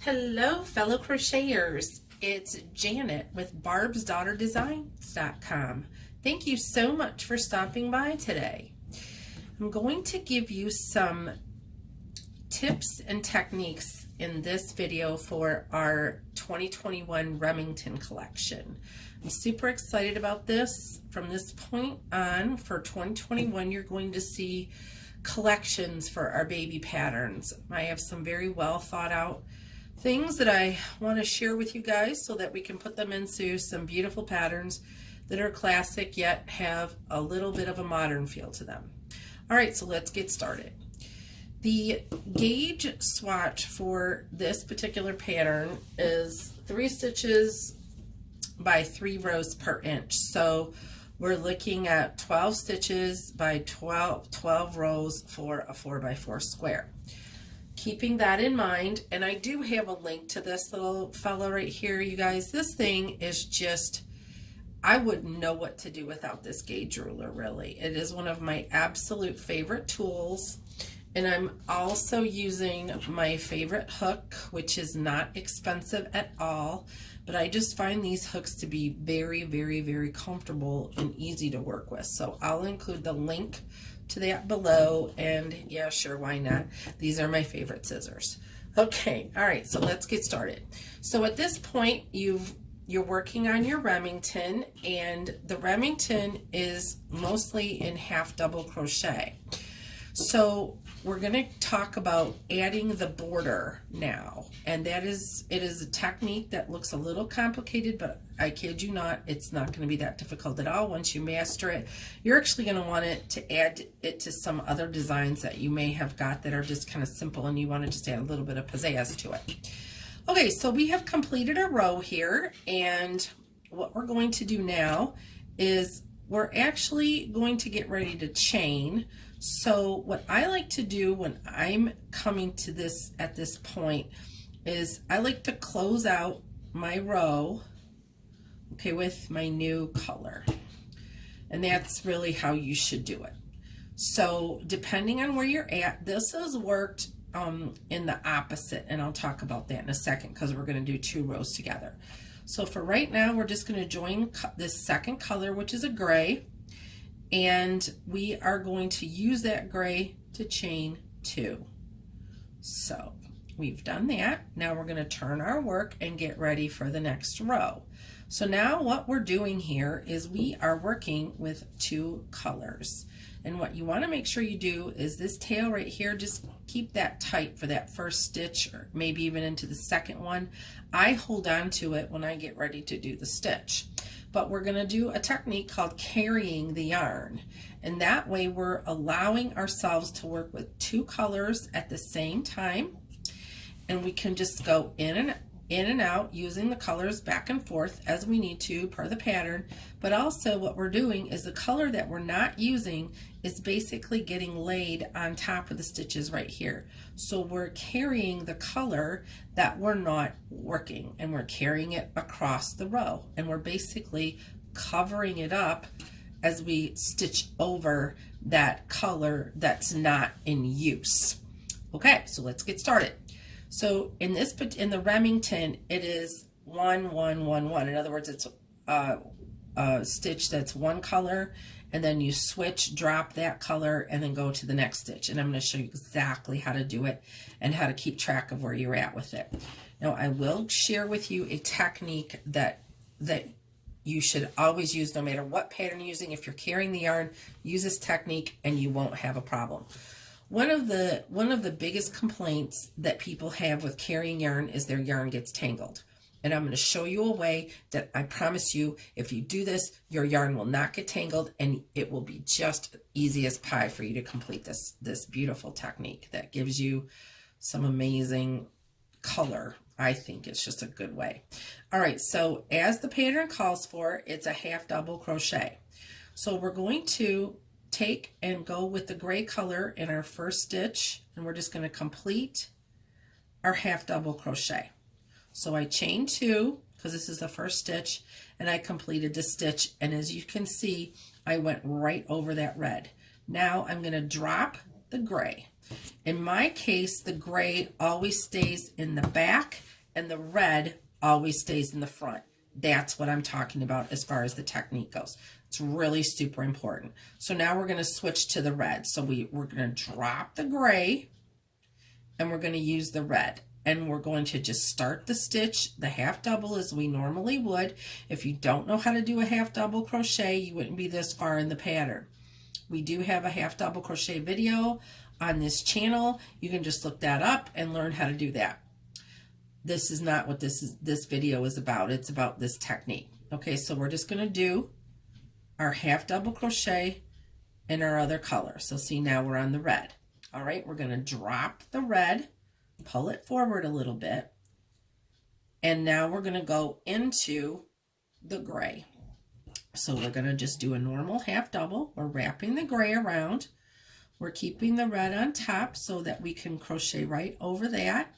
Hello, fellow crocheters. It's Janet with barbsdaughterdesigns.com. Thank you so much for stopping by today. I'm going to give you some tips and techniques in this video for our 2021 Remington collection. I'm super excited about this. From this point on, for 2021, you're going to see collections for our baby patterns. I have some very well thought out things that I want to share with you guys so that we can put them into some beautiful patterns that are classic yet have a little bit of a modern feel to them. All right, so let's get started. The gauge swatch for this particular pattern is 3 stitches by 3 rows per inch. So we're looking at 12 stitches by 12 rows for a 4x4 square. Keeping that in mind, and I do have a link to this little fella right here, you guys. This thing is just, I wouldn't know what to do without this gauge ruler, really. It is one of my absolute favorite tools, and I'm also using my favorite hook, which is not expensive at all, but I just find these hooks to be very, very, very comfortable and easy to work with. So I'll include the link to that below, and yeah, sure, why not? These are my favorite scissors. Okay, all right, so let's get started. So at this point, you're working on your Remington, and the Remington is mostly in half double crochet. So we're going to talk about adding the border now, and it is a technique that looks a little complicated, but I kid you not, it's not going to be that difficult at all. Once you master it, you're actually going to want it to add it to some other designs that you may have got that are just kind of simple, and you want to just add a little bit of pizzazz to it. Okay, so we have completed a row here, and what we're going to do now is we're actually going to get ready to chain. So what I like to do when I'm coming to this at this point is I like to close out my row, okay, with my new color. And that's really how you should do it. So depending on where you're at, this has worked in the opposite, and I'll talk about that in a second because we're going to do 2 rows together. So for right now, we're just going to join this second color, which is a gray, and we are going to use that gray to chain 2. So we've done that. Now we're going to turn our work and get ready for the next row. So now what we're doing here is we are working with 2 colors. And what you want to make sure you do is this tail right here, just keep that tight for that first stitch, or maybe even into the second one. I hold on to it when I get ready to do the stitch. But we're going to do a technique called carrying the yarn. And that way we're allowing ourselves to work with 2 colors at the same time. And we can just go in and out using the colors back and forth as we need to per the pattern. But also what we're doing is the color that we're not using is basically getting laid on top of the stitches right here. So we're carrying the color that we're not working, and we're carrying it across the row, and we're basically covering it up as we stitch over that color that's not in use. Okay, so let's get started. So in the Remington, it is 1 1 1 1. In other words, it's a stitch that's 1 color, and then you switch, drop that color, and then go to the next stitch. And I'm going to show you exactly how to do it and how to keep track of where you're at with it. Now, I will share with you a technique that you should always use no matter what pattern you're using. If you're carrying the yarn, use this technique and you won't have a problem. One of the biggest complaints that people have with carrying yarn is their yarn gets tangled. And I'm going to show you a way that I promise you, if you do this, your yarn will not get tangled, and it will be just easy as pie for you to complete this beautiful technique that gives you some amazing color. I think it's just a good way. All right, so as the pattern calls for, it's a half double crochet. So we're going to take and go with the gray color in our first stitch, and we're just going to complete our half double crochet. So I chain 2 because this is the first stitch, and I completed the stitch, and as you can see, I went right over that red. Now I'm going to drop the gray. In my case, the gray always stays in the back and the red always stays in the front. That's what I'm talking about as far as the technique goes. It's really super important. So now we're going to switch to the red. So we're going to drop the gray and we're going to use the red. And we're going to just start the stitch, the half double as we normally would. If you don't know how to do a half double crochet, you wouldn't be this far in the pattern. We do have a half double crochet video on this channel. You can just look that up and learn how to do that. This is not what this video is about. It's about this technique. Okay, so we're just going to do our half double crochet in our other color. So see, now we're on the red. All right, we're going to drop the red, pull it forward a little bit, and now we're going to go into the gray. So we're going to just do a normal half double. We're wrapping the gray around. We're keeping the red on top so that we can crochet right over that.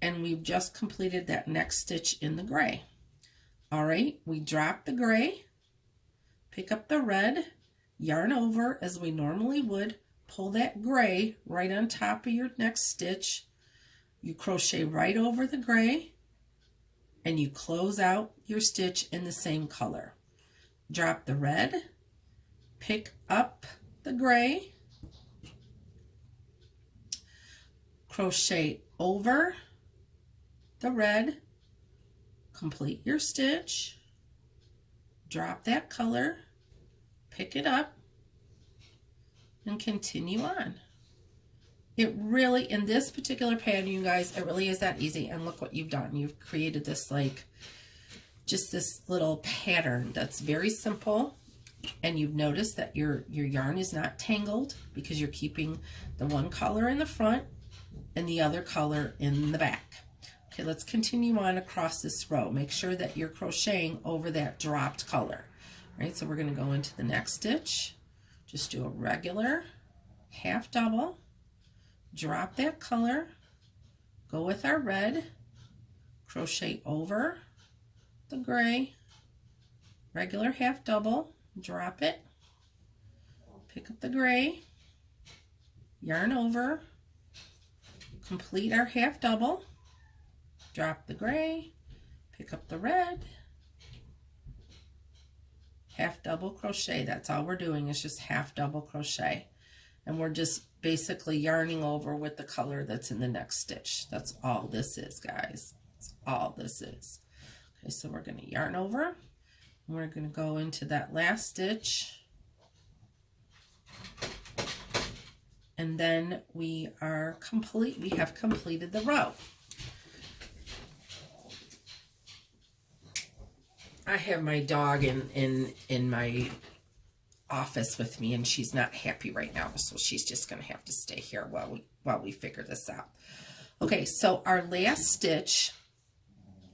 And we've just completed that next stitch in the gray. All right, we drop the gray, pick up the red, yarn over as we normally would, pull that gray right on top of your next stitch. You crochet right over the gray and you close out your stitch in the same color. Drop the red, pick up the gray, crochet over the red, complete your stitch, drop that color, pick it up, and continue on. It really, in this particular pattern, you guys, it really is that easy. And look what you've done. You've created this, like, just this little pattern that's very simple. And you've noticed that your yarn is not tangled because you're keeping the one color in the front and the other color in the back. Okay, let's continue on across this row. Make sure that you're crocheting over that dropped color. All right, so we're going to go into the next stitch. Just do a regular half double, drop that color, go with our red, crochet over the gray, regular half double, drop it, pick up the gray, yarn over, complete our half double, drop the gray, pick up the red, half double crochet. That's all we're doing, is just half double crochet. And we're just basically yarning over with the color that's in the next stitch. That's all this is, guys. That's all this is. Okay, so we're going to yarn over. And we're going to go into that last stitch. And then we are complete. We have completed the row. I have my dog in my office with me, and she's not happy right now, so she's just going to have to stay here while we figure this out. Okay, so our last stitch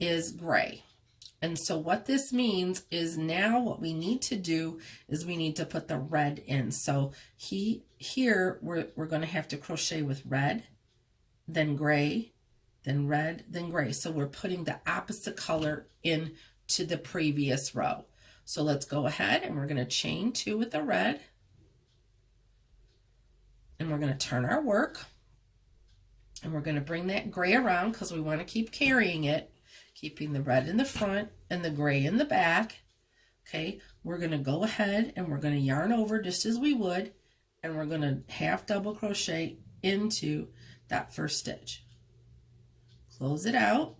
is gray. And so what this means is now what we need to do is we need to put the red in. So here we're going to have to crochet with red, then gray, then red, then gray. So we're putting the opposite color in to the previous row. So let's go ahead and we're going to chain 2 with the red, and we're going to turn our work, and we're going to bring that gray around because we want to keep carrying it, keeping the red in the front and the gray in the back. Okay, we're going to go ahead and we're going to yarn over just as we would, and we're going to half double crochet into that first stitch. Close it out.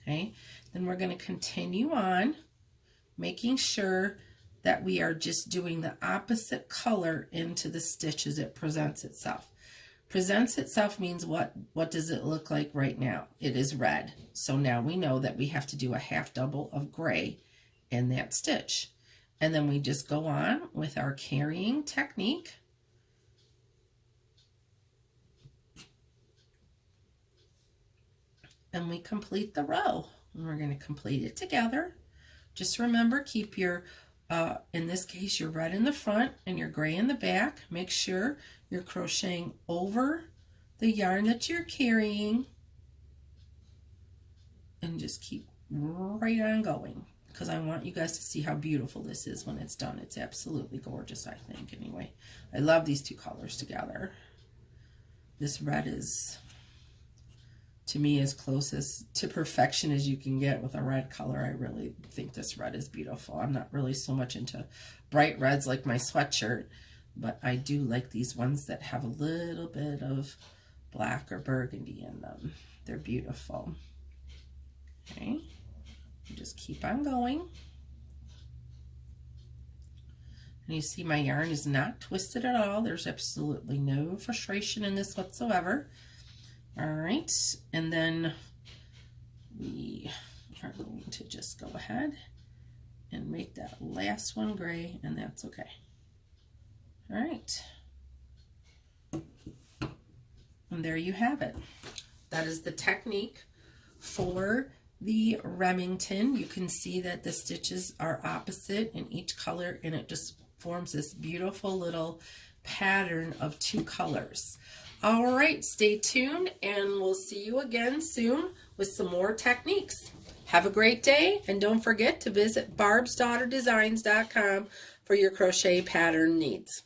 Okay, then we're going to continue on, making sure that we are just doing the opposite color into the stitch as it presents itself. Presents itself means what does it look like right now? It is red. So now we know that we have to do a half double of gray in that stitch. And then we just go on with our carrying technique. And we complete the row. And we're going to complete it together. Just remember, keep your, in this case, your red in the front and your gray in the back. Make sure you're crocheting over the yarn that you're carrying. And just keep right on going, because I want you guys to see how beautiful this is when it's done. It's absolutely gorgeous, I think, anyway. I love these two colors together. This red is to me, as close as to perfection as you can get with a red color. I really think this red is beautiful. I'm not really so much into bright reds like my sweatshirt, but I do like these ones that have a little bit of black or burgundy in them. They're beautiful. Okay, just keep on going. And you see my yarn is not twisted at all. There's absolutely no frustration in this whatsoever. All right, and then we are going to just go ahead and make that last one gray, and that's okay. All right. And there you have it. That is the technique for the Remington. You can see that the stitches are opposite in each color, and it just forms this beautiful little pattern of 2 colors. All right, stay tuned, and we'll see you again soon with some more techniques. Have a great day, and don't forget to visit barbsdaughterdesigns.com for your crochet pattern needs.